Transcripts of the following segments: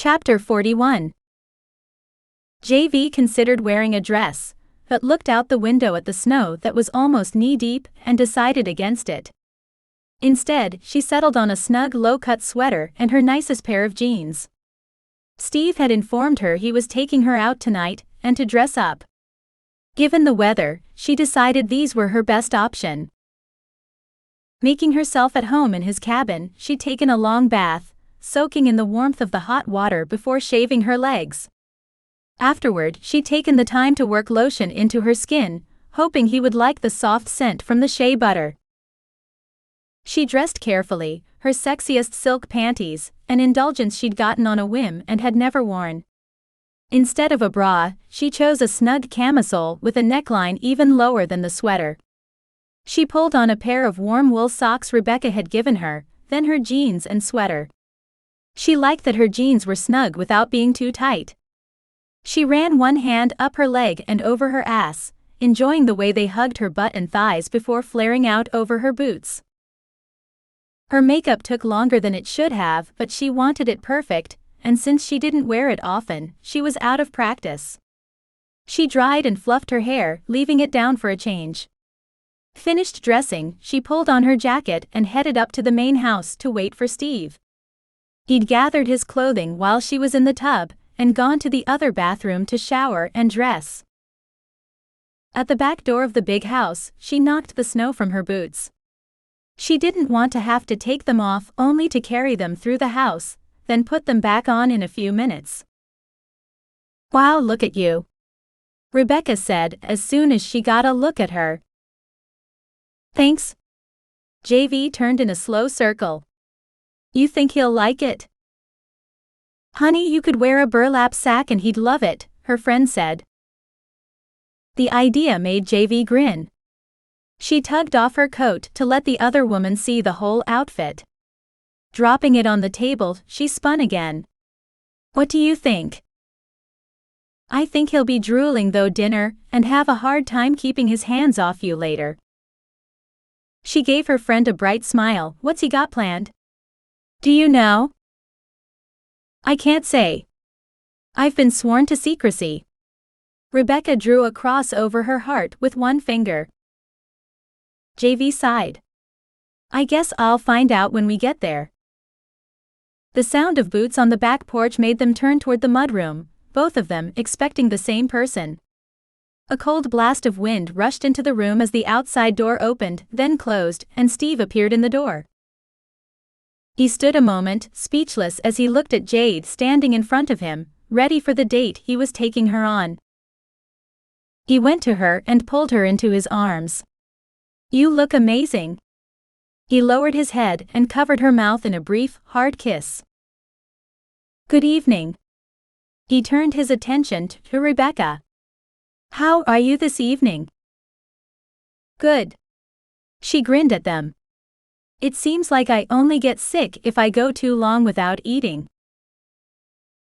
Chapter 41. JV considered wearing a dress, but looked out the window at the snow that was almost knee-deep and decided against it. Instead, she settled on a snug low-cut sweater and her nicest pair of jeans. Steve had informed her he was taking her out tonight and to dress up. Given the weather, she decided these were her best option. Making herself at home in his cabin, she'd taken a long bath, soaking in the warmth of the hot water before shaving her legs. Afterward, she'd taken the time to work lotion into her skin, hoping he would like the soft scent from the shea butter. She dressed carefully, her sexiest silk panties, an indulgence she'd gotten on a whim and had never worn. Instead of a bra, she chose a snug camisole with a neckline even lower than the sweater. She pulled on a pair of warm wool socks Rebecca had given her, then her jeans and sweater. She liked that her jeans were snug without being too tight. She ran one hand up her leg and over her ass, enjoying the way they hugged her butt and thighs before flaring out over her boots. Her makeup took longer than it should have, but she wanted it perfect, and since she didn't wear it often, she was out of practice. She dried and fluffed her hair, leaving it down for a change. Finished dressing, she pulled on her jacket and headed up to the main house to wait for Steve. He'd gathered his clothing while she was in the tub, and gone to the other bathroom to shower and dress. At the back door of the big house, she knocked the snow from her boots. She didn't want to have to take them off only to carry them through the house, then put them back on in a few minutes. "Wow, look at you," Rebecca said as soon as she got a look at her. "Thanks." JV turned in a slow circle. "You think he'll like it?" "Honey, you could wear a burlap sack and he'd love it," her friend said. The idea made JV grin. She tugged off her coat to let the other woman see the whole outfit. Dropping it on the table, she spun again. "What do you think?" "I think he'll be drooling though dinner and have a hard time keeping his hands off you later." She gave her friend a bright smile. "What's he got planned?" "Do you know?" "I can't say. I've been sworn to secrecy." Rebecca drew a cross over her heart with one finger. JV sighed. "I guess I'll find out when we get there." The sound of boots on the back porch made them turn toward the mudroom, both of them expecting the same person. A cold blast of wind rushed into the room as the outside door opened, then closed, and Steve appeared in the door. He stood a moment, speechless as he looked at Jade standing in front of him, ready for the date he was taking her on. He went to her and pulled her into his arms. "You look amazing." He lowered his head and covered her mouth in a brief, hard kiss. "Good evening." He turned his attention to Rebecca. "How are you this evening?" "Good." She grinned at them. "It seems like I only get sick if I go too long without eating."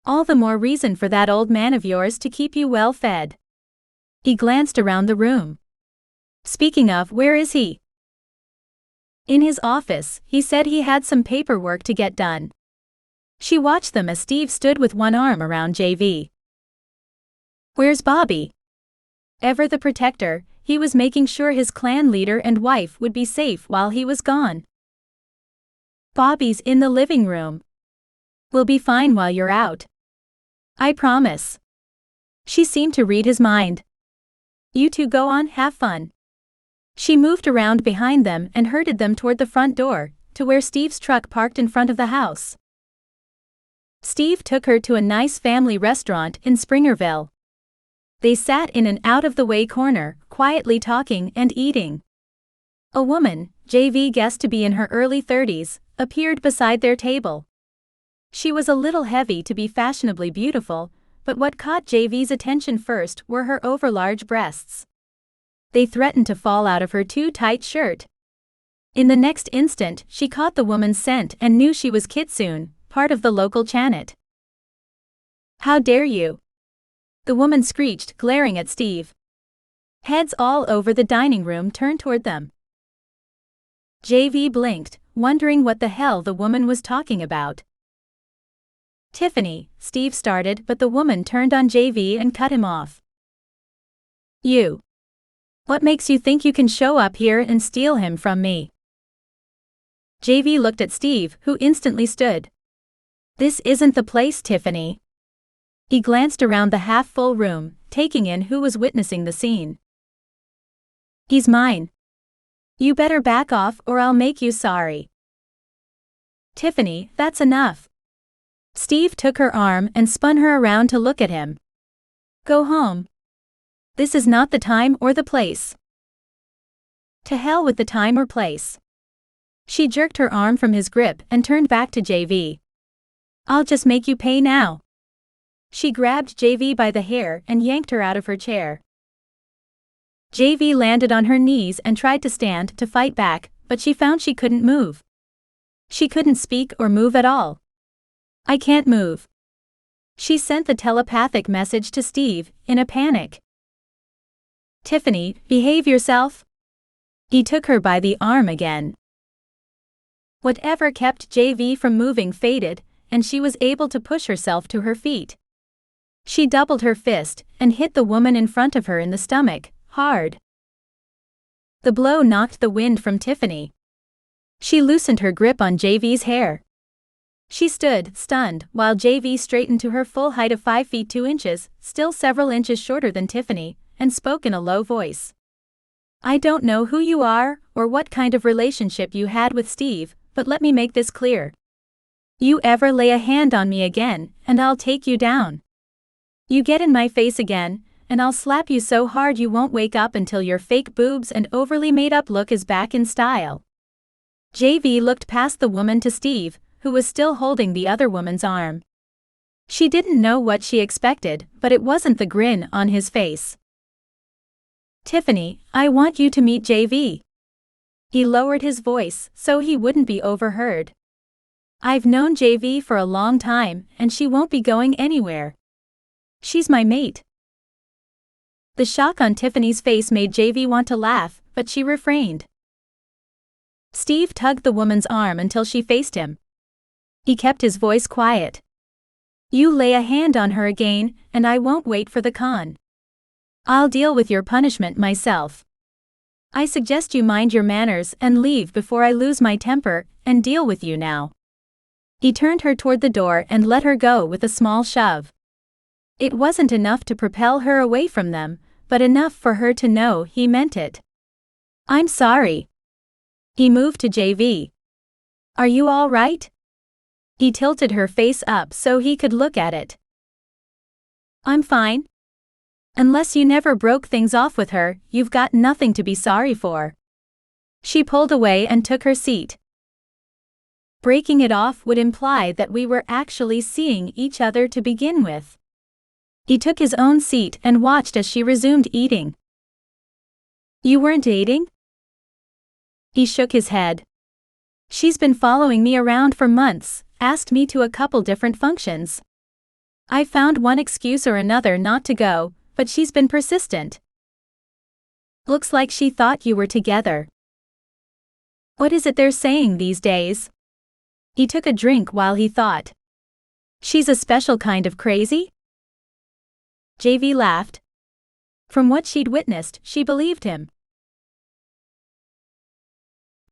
"All the more reason for that old man of yours to keep you well fed." He glanced around the room. "Speaking of, where is he?" "In his office. He said he had some paperwork to get done." She watched them as Steve stood with one arm around JV. "Where's Bobby?" Ever the protector, he was making sure his clan leader and wife would be safe while he was gone. "Bobby's in the living room. We'll be fine while you're out. I promise." She seemed to read his mind. "You two go on, have fun." She moved around behind them and herded them toward the front door, to where Steve's truck parked in front of the house. Steve took her to a nice family restaurant in Springerville. They sat in an out-of-the-way corner, quietly talking and eating. A woman, JV guessed to be in her early 30s, appeared beside their table. She was a little heavy to be fashionably beautiful, but what caught JV's attention first were her overlarge breasts. They threatened to fall out of her too-tight shirt. In the next instant, she caught the woman's scent and knew she was Kitsune, part of the local Chanet. "How dare you!" the woman screeched, glaring at Steve. Heads all over the dining room turned toward them. JV blinked, wondering what the hell the woman was talking about. Tiffany, Steve started, but the woman turned on JV and cut him off. You. What makes you think you can show up here and steal him from me? JV looked at Steve, who instantly stood. This isn't the place, Tiffany. He glanced around the half-full room, taking in who was witnessing the scene. He's mine. You better back off or I'll make you sorry. Tiffany, that's enough. Steve took her arm and spun her around to look at him. Go home. This is not the time or the place. To hell with the time or place. She jerked her arm from his grip and turned back to JV. I'll just make you pay now. She grabbed JV by the hair and yanked her out of her chair. JV landed on her knees and tried to stand to fight back, but she found she couldn't move. She couldn't speak or move at all. I can't move. She sent the telepathic message to Steve, in a panic. Tiffany, behave yourself. He took her by the arm again. Whatever kept JV from moving faded, and she was able to push herself to her feet. She doubled her fist and hit the woman in front of her in the stomach, hard. The blow knocked the wind from Tiffany. She loosened her grip on JV's hair. She stood, stunned, while JV straightened to her full height of 5 feet 2 inches, still several inches shorter than Tiffany, and spoke in a low voice. I don't know who you are, or what kind of relationship you had with Steve, but let me make this clear. You ever lay a hand on me again, and I'll take you down. You get in my face again, and I'll slap you so hard you won't wake up until your fake boobs and overly made-up look is back in style. JV looked past the woman to Steve, who was still holding the other woman's arm. She didn't know what she expected, but it wasn't the grin on his face. Tiffany, I want you to meet JV. He lowered his voice so he wouldn't be overheard. I've known JV for a long time, and she won't be going anywhere. She's my mate. The shock on Tiffany's face made JV want to laugh, but she refrained. Steve tugged the woman's arm until she faced him. He kept his voice quiet. You lay a hand on her again, and I won't wait for the con. I'll deal with your punishment myself. I suggest you mind your manners and leave before I lose my temper and deal with you now. He turned her toward the door and let her go with a small shove. It wasn't enough to propel her away from them, but enough for her to know he meant it. I'm sorry. He moved to JV. Are you all right? He tilted her face up so he could look at it. I'm fine. Unless you never broke things off with her, you've got nothing to be sorry for. She pulled away and took her seat. Breaking it off would imply that we were actually seeing each other to begin with. He took his own seat and watched as she resumed eating. You weren't dating? He shook his head. She's been following me around for months, asked me to a couple different functions. I found one excuse or another not to go, but she's been persistent. Looks like she thought you were together. What is it they're saying these days? He took a drink while he thought. She's a special kind of crazy? JV laughed. From what she'd witnessed, she believed him.